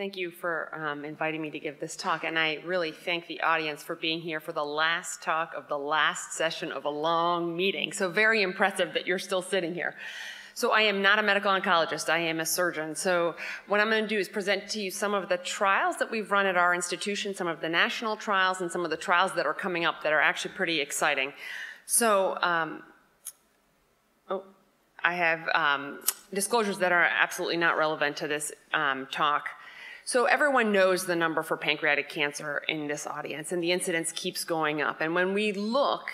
Thank you for inviting me to give this talk, and I really thank the audience for being here for the last talk of the last session of a long meeting. So very impressive that you're still sitting here. So I am not a medical oncologist, I am a surgeon. So what I'm going to do is present to you some of the trials that we've run at our institution, some of the national trials, and some of the trials that are coming up that are actually pretty exciting. So I have disclosures that are absolutely not relevant to this talk. So everyone knows the number for pancreatic cancer in this audience, and the incidence keeps going up. And when we look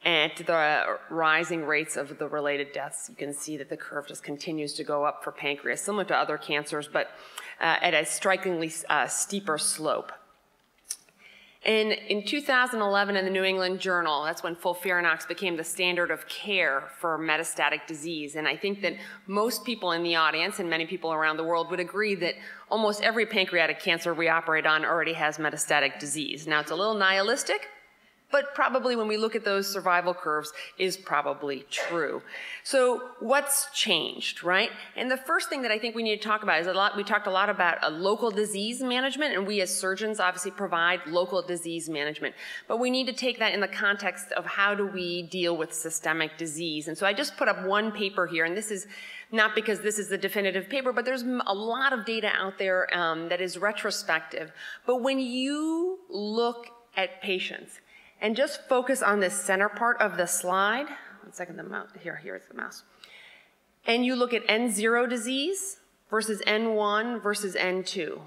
at the rising rates of the related deaths, you can see that the curve just continues to go up for pancreas, similar to other cancers, but at a strikingly steeper slope. And in 2011 in the New England Journal, that's when FOLFIRINOX became the standard of care for metastatic disease. And I think that most people in the audience and many people around the world would agree that almost every pancreatic cancer we operate on already has metastatic disease. Now, it's a little nihilistic, but probably when we look at those survival curves is probably true. So what's changed, right? And the first thing that I think we need to talk about is we talked a lot about local disease management, and we as surgeons obviously provide local disease management. But we need to take that in the context of how do we deal with systemic disease. And so I just put up one paper here, and this is not because this is the definitive paper, but there's a lot of data out there that is retrospective. But when you look at patients, and just focus on this center part of the slide. One second, the mouse, here's the mouse. And you look at N0 disease versus N1 versus N2.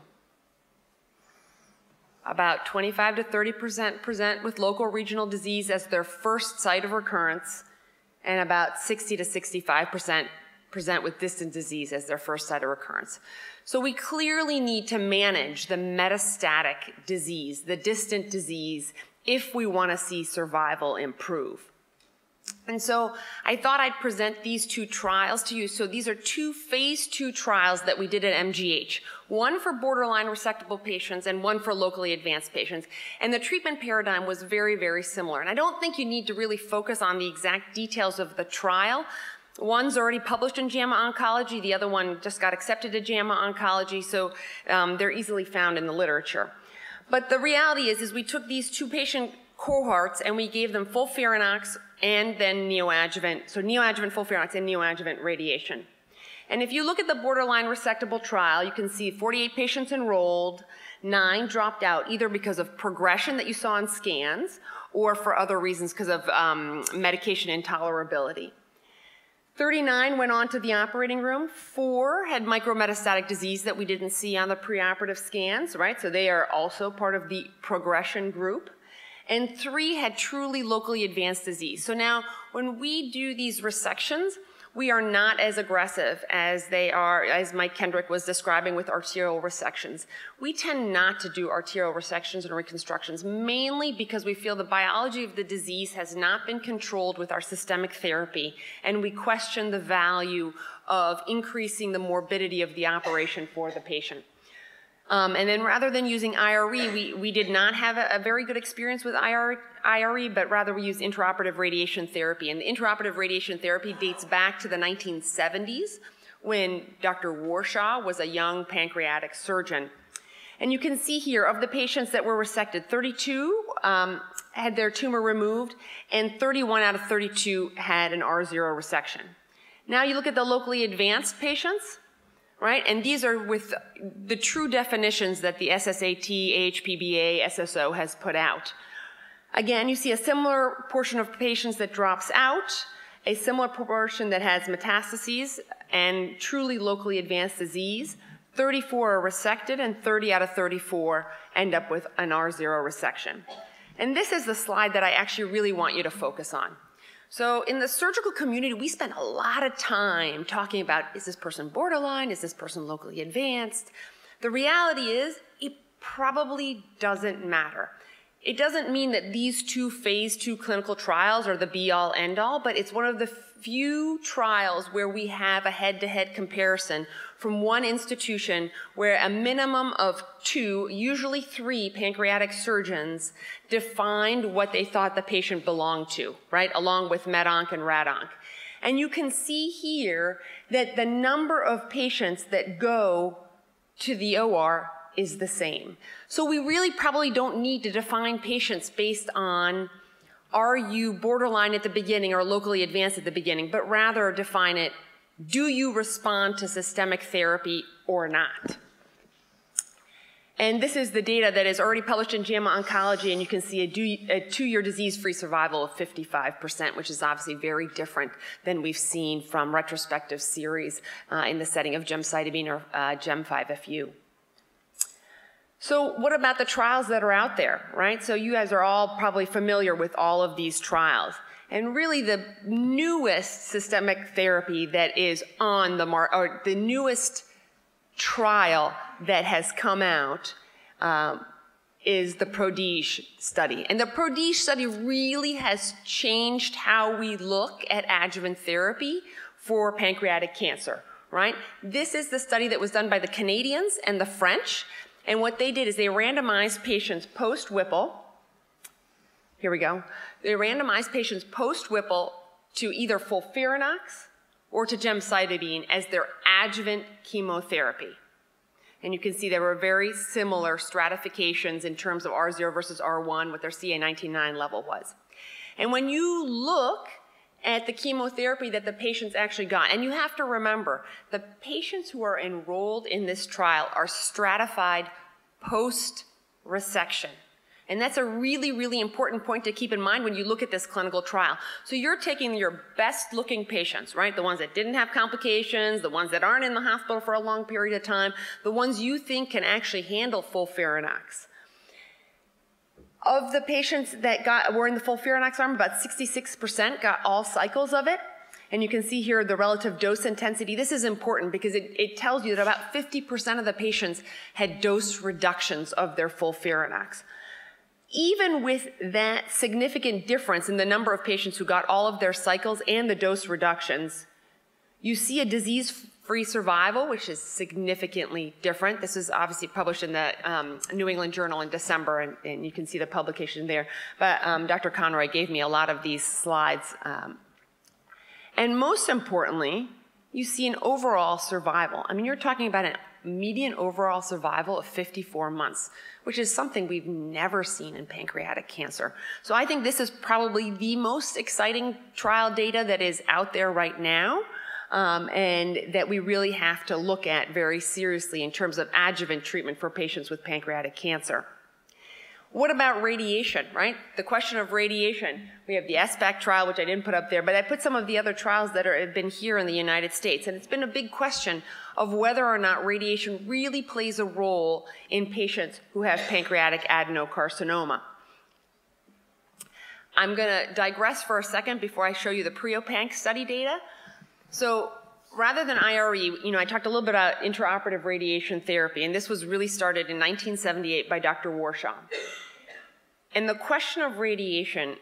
About 25 to 30% present with local regional disease as their first site of recurrence, and about 60 to 65% present with distant disease as their first site of recurrence. So we clearly need to manage the metastatic disease, the distant disease, if we want to see survival improve. And so I thought I'd present these two trials to you. So these are two phase 2 trials that we did at MGH, one for borderline resectable patients and one for locally advanced patients. And the treatment paradigm was very, very similar. And I don't think you need to really focus on the exact details of the trial. One's already published in JAMA Oncology, the other one just got accepted to JAMA Oncology, so they're easily found in the literature. But the reality is we took these two patient cohorts and we gave them FOLFIRINOX and then neoadjuvant, so neoadjuvant FOLFIRINOX and neoadjuvant radiation. And if you look at the borderline resectable trial, you can see 48 patients enrolled, 9 dropped out, either because of progression that you saw in scans or for other reasons because of medication intolerability. 39 went on to the operating room, 4 had micrometastatic disease that we didn't see on the preoperative scans, right? So they are also part of the progression group. And 3 had truly locally advanced disease. So now when we do these resections, we are not as aggressive as they are, as Mike Kendrick was describing with arterial resections. We tend not to do arterial resections and reconstructions, mainly because we feel the biology of the disease has not been controlled with our systemic therapy, and we question the value of increasing the morbidity of the operation for the patient. And then rather than using IRE, we did not have a very good experience with IRE, but rather we used intraoperative radiation therapy. And the intraoperative radiation therapy dates back to the 1970s when Dr. Warshaw was a young pancreatic surgeon. And you can see here, of the patients that were resected, 32 had their tumor removed, and 31 out of 32 had an R0 resection. Now you look at the locally advanced patients, right? And these are with the true definitions that the SSAT, AHPBA, SSO has put out. Again, you see a similar portion of patients that drops out, a similar proportion that has metastases and truly locally advanced disease. 34 are resected, and 30 out of 34 end up with an R0 resection. And this is the slide that I actually really want you to focus on. So in the surgical community, we spend a lot of time talking about, is this person borderline? Is this person locally advanced? The reality is, it probably doesn't matter. It doesn't mean that these two phase 2 clinical trials are the be-all, end-all, but it's one of the few trials where we have a head-to-head comparison from one institution where a minimum of 2, usually 3 pancreatic surgeons defined what they thought the patient belonged to, right, along with MedOnc and RadOnc. And you can see here that the number of patients that go to the OR is the same. So we really probably don't need to define patients based on are you borderline at the beginning or locally advanced at the beginning, but rather define it, do you respond to systemic therapy or not? And this is the data that is already published in JAMA Oncology, and you can see a 2-year disease-free survival of 55%, which is obviously very different than we've seen from retrospective series in the setting of gemcitabine or Gem5FU. So what about the trials that are out there, right? So you guys are all probably familiar with all of these trials. And really the newest systemic therapy that is on the market, or the newest trial that has come out is the PRODIGE study. And the PRODIGE study really has changed how we look at adjuvant therapy for pancreatic cancer, right? This is the study that was done by the Canadians and the French. And what they did is they randomized patients post-Whipple. Here we go. They randomized patients post-Whipple to either FOLFIRINOX or to gemcitabine as their adjuvant chemotherapy. And you can see there were very similar stratifications in terms of R0 versus R1, what their CA19-9 level was. And when you look at the chemotherapy that the patients actually got, and you have to remember, the patients who are enrolled in this trial are stratified post-resection. And that's a really, really important point to keep in mind when you look at this clinical trial. So you're taking your best looking patients, right? The ones that didn't have complications, the ones that aren't in the hospital for a long period of time, the ones you think can actually handle FOLFIRINOX. Of the patients that were in the FOLFIRINOX arm, about 66% got all cycles of it. And you can see here the relative dose intensity. This is important because it tells you that about 50% of the patients had dose reductions of their FOLFIRINOX. Even with that significant difference in the number of patients who got all of their cycles and the dose reductions, you see a disease-free survival, which is significantly different. This is obviously published in the New England Journal in December, and you can see the publication there. But Dr. Conroy gave me a lot of these slides. And most importantly, you see an overall survival. I mean, you're talking about a median overall survival of 54 months, which is something we've never seen in pancreatic cancer. So I think this is probably the most exciting trial data that is out there right now, and that we really have to look at very seriously in terms of adjuvant treatment for patients with pancreatic cancer. What about radiation, right? The question of radiation. We have the SBAC trial, which I didn't put up there, but I put some of the other trials that have been here in the United States. And it's been a big question of whether or not radiation really plays a role in patients who have pancreatic adenocarcinoma. I'm going to digress for a second before I show you the Preop Egg Study data. So rather than IRE, I talked a little bit about intraoperative radiation therapy, and this was really started in 1978 by Dr. Warshaw. And the question of radiation,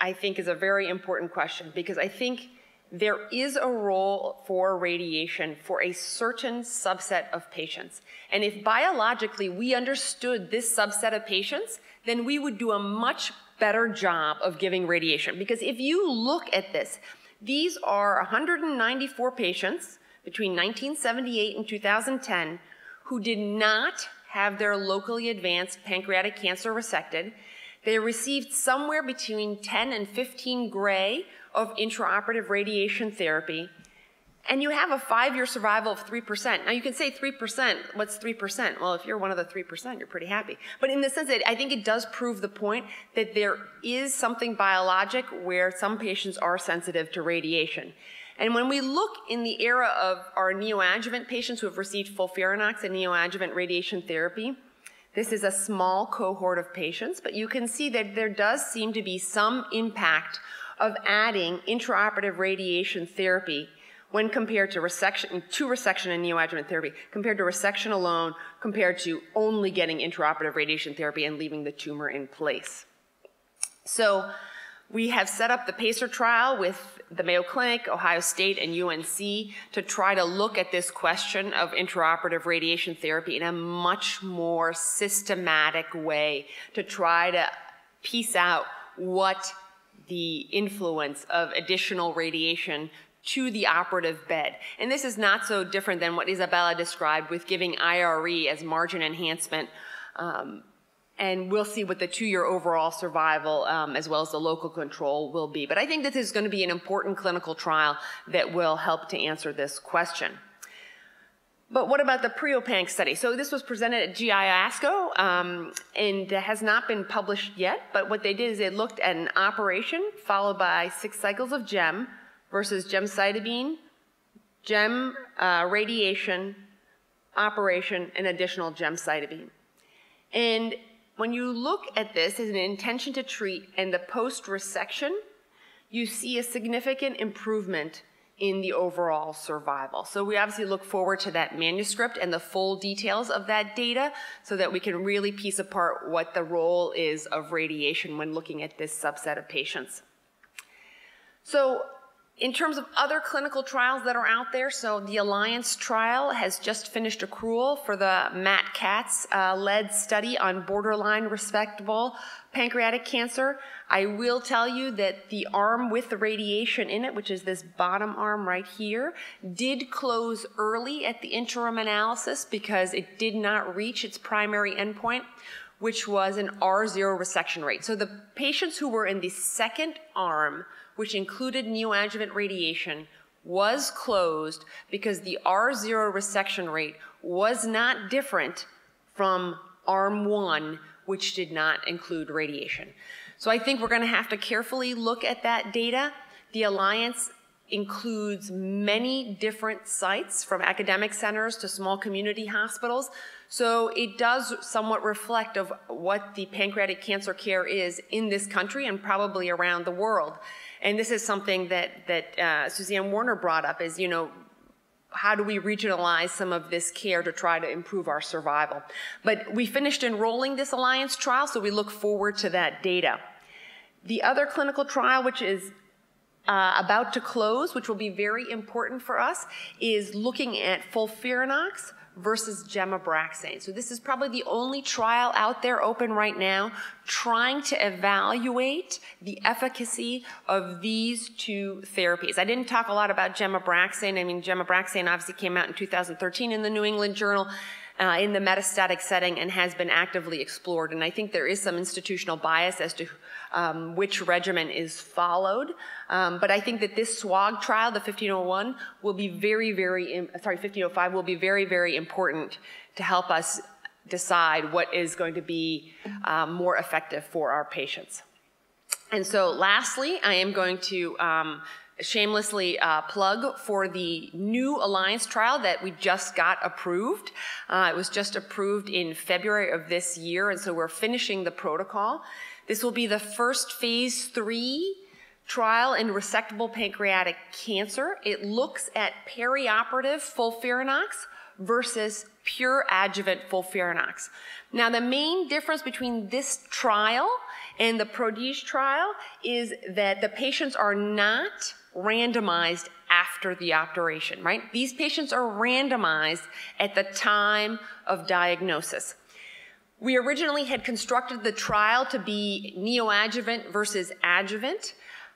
I think, is a very important question because I think there is a role for radiation for a certain subset of patients. And if biologically we understood this subset of patients, then we would do a much better job of giving radiation. Because if you look at this, these are 194 patients between 1978 and 2010 who did not have their locally advanced pancreatic cancer resected. They received somewhere between 10 and 15 gray of intraoperative radiation therapy, and you have a 5-year survival of 3%. Now you can say 3%, what's 3%? Well, if you're one of the 3%, you're pretty happy. But in the sense that I think it does prove the point that there is something biologic where some patients are sensitive to radiation. And when we look in the era of our neoadjuvant patients who have received FOLFIRINOX and neoadjuvant radiation therapy, this is a small cohort of patients, but you can see that there does seem to be some impact of adding intraoperative radiation therapy when compared to resection and neoadjuvant therapy, compared to resection alone, compared to only getting intraoperative radiation therapy and leaving the tumor in place. So we have set up the PACER trial with the Mayo Clinic, Ohio State, and UNC to try to look at this question of intraoperative radiation therapy in a much more systematic way to try to piece out what the influence of additional radiation to the operative bed. And this is not so different than what Isabella described with giving IRE as margin enhancement. And we'll see what the 2-year overall survival as well as the local control will be. But I think that this is going to be an important clinical trial that will help to answer this question. But what about the Preop Egg Study? So this was presented at GI ASCO and has not been published yet. But what they did is they looked at an operation followed by 6 cycles of GEM versus gemcitabine, GEM radiation, operation, and additional gemcitabine. And when you look at this as an intention to treat and the post-resection, you see a significant improvement in the overall survival. So we obviously look forward to that manuscript and the full details of that data so that we can really piece apart what the role is of radiation when looking at this subset of patients. So in terms of other clinical trials that are out there, so the Alliance trial has just finished accrual for the Matt Katz led study on borderline resectable pancreatic cancer. I will tell you that the arm with the radiation in it, which is this bottom arm right here, did close early at the interim analysis because it did not reach its primary endpoint, which was an R0 resection rate. So the patients who were in the second arm, which included neoadjuvant radiation, was closed because the R0 resection rate was not different from arm 1, which did not include radiation. So I think we're going to have to carefully look at that data. The Alliance includes many different sites, from academic centers to small community hospitals. So it does somewhat reflect of what the pancreatic cancer care is in this country and probably around the world. And this is something that Suzanne Warner brought up is, how do we regionalize some of this care to try to improve our survival? But we finished enrolling this Alliance trial, so we look forward to that data. The other clinical trial, which is about to close, which will be very important for us, is looking at FOLFIRINOX versus gemabraxane. So this is probably the only trial out there open right now trying to evaluate the efficacy of these 2 therapies. I didn't talk a lot about gemabraxane. I mean, gemabraxane obviously came out in 2013 in the New England Journal in the metastatic setting and has been actively explored. And I think there is some institutional bias as to which regimen is followed. But I think that this SWOG trial, the 1501, will be 1505 will be very, very important to help us decide what is going to be more effective for our patients. And so lastly, I am going to shamelessly plug for the new Alliance trial that we just got approved. It was just approved in February of this year, and so we're finishing the protocol. This will be the first phase 3 trial in resectable pancreatic cancer. It looks at perioperative FOLFIRINOX versus pure adjuvant FOLFIRINOX. Now, the main difference between this trial and the PRODIGE trial is that the patients are not randomized after the operation, right? These patients are randomized at the time of diagnosis. We originally had constructed the trial to be neoadjuvant versus adjuvant.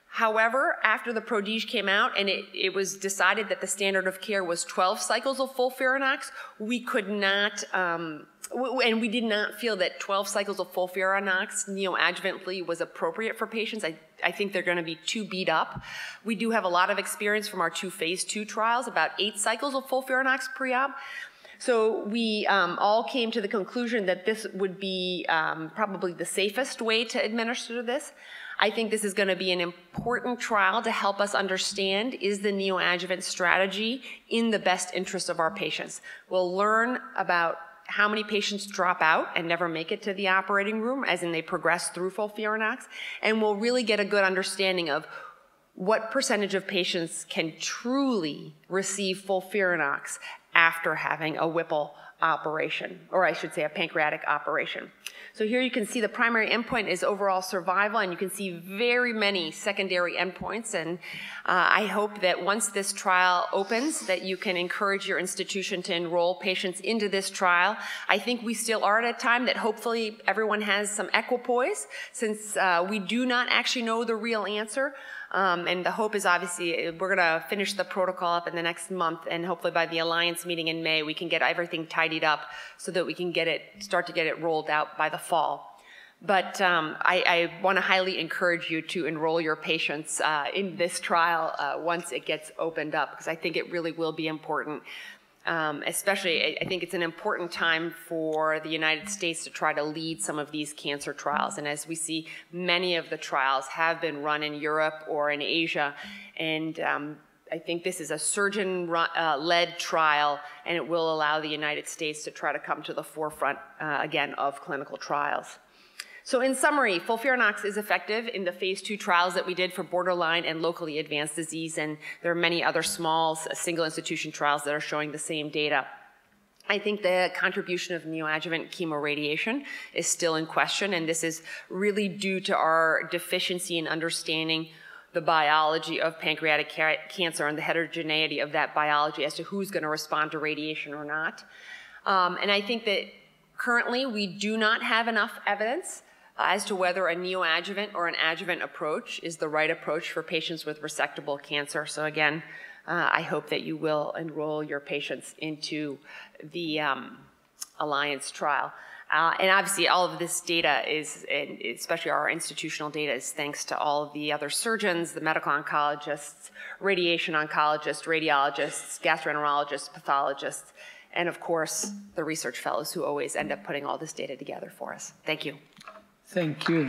However, after the PRODIGE came out and it was decided that the standard of care was 12 cycles of FOLFIRINOX, we could not, and we did not feel that 12 cycles of FOLFIRINOX neoadjuvantly was appropriate for patients. I think they're going to be too beat up. We do have a lot of experience from our 2 phase 2 trials, about 8 cycles of FOLFIRINOX pre-op. So we all came to the conclusion that this would be probably the safest way to administer this. I think this is going to be an important trial to help us understand, is the neoadjuvant strategy in the best interest of our patients? We'll learn about how many patients drop out and never make it to the operating room, as in they progress through FOLFIRINOX, and we'll really get a good understanding of what percentage of patients can truly receive FOLFIRINOX after having a Whipple operation, or I should say a pancreatic operation. So here you can see the primary endpoint is overall survival, and you can see very many secondary endpoints, and I hope that once this trial opens that you can encourage your institution to enroll patients into this trial. I think we still are at a time that hopefully everyone has some equipoise, since we do not actually know the real answer. And the hope is obviously we're going to finish the protocol up in the next month, and hopefully by the Alliance meeting in May, we can get everything tidied up so that we can start to get it rolled out by the fall. But I want to highly encourage you to enroll your patients in this trial once it gets opened up, because I think it really will be important. Especially, I think it's an important time for the United States to try to lead some of these cancer trials. And as we see, many of the trials have been run in Europe or in Asia. And I think this is a surgeon-led trial, and it will allow the United States to try to come to the forefront, again, of clinical trials. So in summary, FOLFIRINOX is effective in the phase 2 trials that we did for borderline and locally advanced disease, and there are many other small single institution trials that are showing the same data. I think the contribution of neoadjuvant chemoradiation is still in question, and this is really due to our deficiency in understanding the biology of pancreatic cancer and the heterogeneity of that biology as to who's going to respond to radiation or not. And I think that currently we do not have enough evidence as to whether a neoadjuvant or an adjuvant approach is the right approach for patients with resectable cancer. So again, I hope that you will enroll your patients into the Alliance trial. And obviously all of this data is, especially our institutional data, is thanks to all of the other surgeons, the medical oncologists, radiation oncologists, radiologists, gastroenterologists, pathologists, and of course the research fellows who always end up putting all this data together for us. Thank you. Thank you.